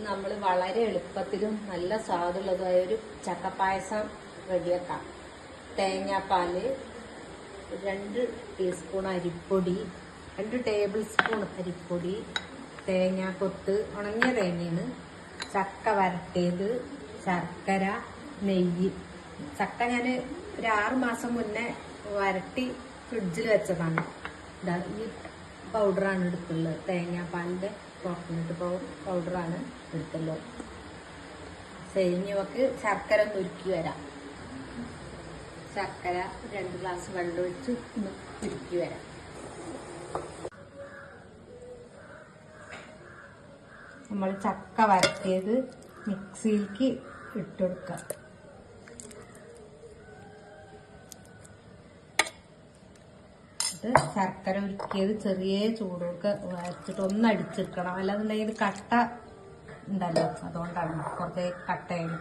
നമ്മൾ വളരെ എളുപ്പത്തിലും നല്ല സ്വാദുള്ളതുമായ ഒരു ചക്കപ്പായസം റെഡിയാക്കാം. തേങ്ങാപ്പാൽ, 2 ടീസ്പൂൺ അരിപ്പൊടി, 2 ടേബിൾ സ്പൂൺ അരിപ്പൊടി, തേങ്ങാക്കൊത്ത്, ഉണങ്ങിയ തേങ്ങയാണ്, ചക്ക വരട്ടിയത്, ശർക്കര, നെയ്യ്. ചക്ക ഞാൻ ഒരു 6 മാസം മുന്നേ വരട്ടി ഫ്രിഡ്ജിൽ വെച്ചതാണ്. ഈ പൗഡറാണ് എടുത്തുള്ളത്, തേങ്ങാപ്പാലിൻ്റെ കോക്കനട്ട് പൗഡറാണ് എടുത്തുള്ളത്. സേമിയക്ക് ശർക്കര ഒന്ന് ഉരുക്കി വരാം. ശർക്കര 2 ഗ്ലാസ് വെള്ളം ഒഴിച്ച് ഒന്ന് ഉരുക്കി വരാം. നമ്മൾ ചക്ക വരട്ടിയത് മിക്സിയിലേക്ക് ഇട്ടുകൊടുക്കാം. ശർക്കര ഉരുക്കിയത് ചെറിയ ചൂടൊക്കെ വരച്ചിട്ട് ഒന്ന് അടിച്ചെടുക്കണം. അല്ലാന്നുണ്ടെങ്കിൽ ഇത് കട്ട ഉണ്ടല്ലോ, അതുകൊണ്ടാണ് കുറച്ച്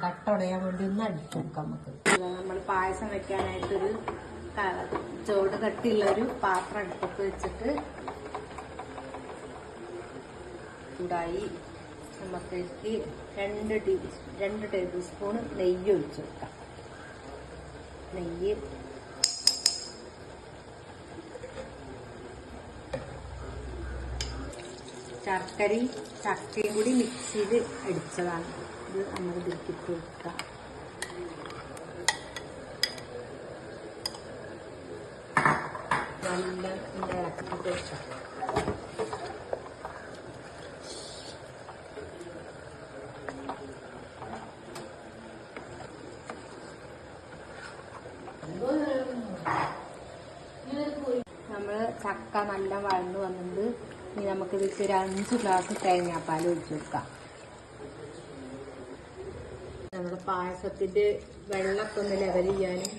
കട്ട ഉടയാൻ വേണ്ടി ഒന്ന് അടിച്ചെടുക്കാം. നമുക്ക് നമ്മൾ പായസം വെക്കാനായിട്ടൊരു ചൂട് കട്ടിയുള്ളൊരു പാത്രം അടുപ്പത്ത് വെച്ചിട്ട് ചൂടായി നമുക്ക് 2 ടേബിൾ സ്പൂൺ നെയ്യ് ഒഴിച്ചു കൊടുക്കാം. നെയ്യ്, ശർക്കരയും ചക്കയും കൂടി മിക്സിയിൽ അടിച്ചതാണ്. ഇത് നമ്മൾ ഇതിലേക്ക് കൊടുക്കാം. നല്ല ഇളക്കി കൊടുക്കാം. നമ്മൾ ചക്ക നല്ല വഴന്നു വന്നിട്ട് ഇനി നമുക്ക് ഇതിലേക്ക് ഒരു 5 ഗ്ലാസ് തേങ്ങാപ്പാൽ ഒഴിച്ചു കൊടുക്കാം. നമ്മുടെ പായസത്തിൻ്റെ വെള്ളമൊക്കെ ഒന്ന് ലെവൽ ചെയ്യാനും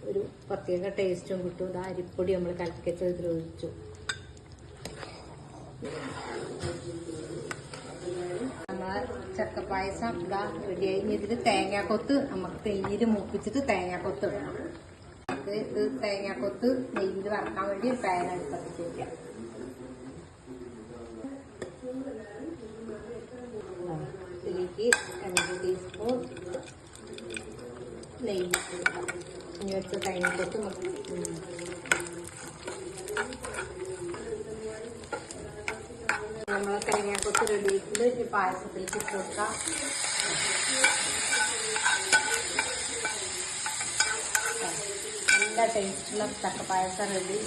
ഒരു പ്രത്യേക ടേസ്റ്റും കിട്ടും. ഇത് അരിപ്പൊടി നമ്മൾ കലക്കി വെച്ചത് ഇതിൽ ഒഴിച്ചു. നമ്മളെ ചക്കപ്പായസം ഇതാ റെഡിയായി. ഇനി ഇതിൽ തേങ്ങാക്കൊത്ത് നമുക്ക് നെയ്യിൽ മൂപ്പിച്ചിട്ട് തേങ്ങാക്കൊത്ത് ഇടണം. ഇത് തേങ്ങാക്കൊത്ത് നെയ്യിൽ വറക്കാൻ വേണ്ടി ഒരു പാൻ അടുപ്പത്ത് വയ്ക്കാം. ഇതിലേക്ക് 2 ടീസ്പൂൺ നെയ്യ്, ഇനി വെച്ച തേങ്ങാക്കൊത്ത് നമ്മളെ തേങ്ങാക്കൊത്ത് റെഡിയാക്കിയിട്ട് ഈ പായസത്തിലേക്ക് ഇട്ട് കൊടുക്കാം. നല്ല ടേസ്റ്റുള്ള ചക്കപ്പായസം റെഡി.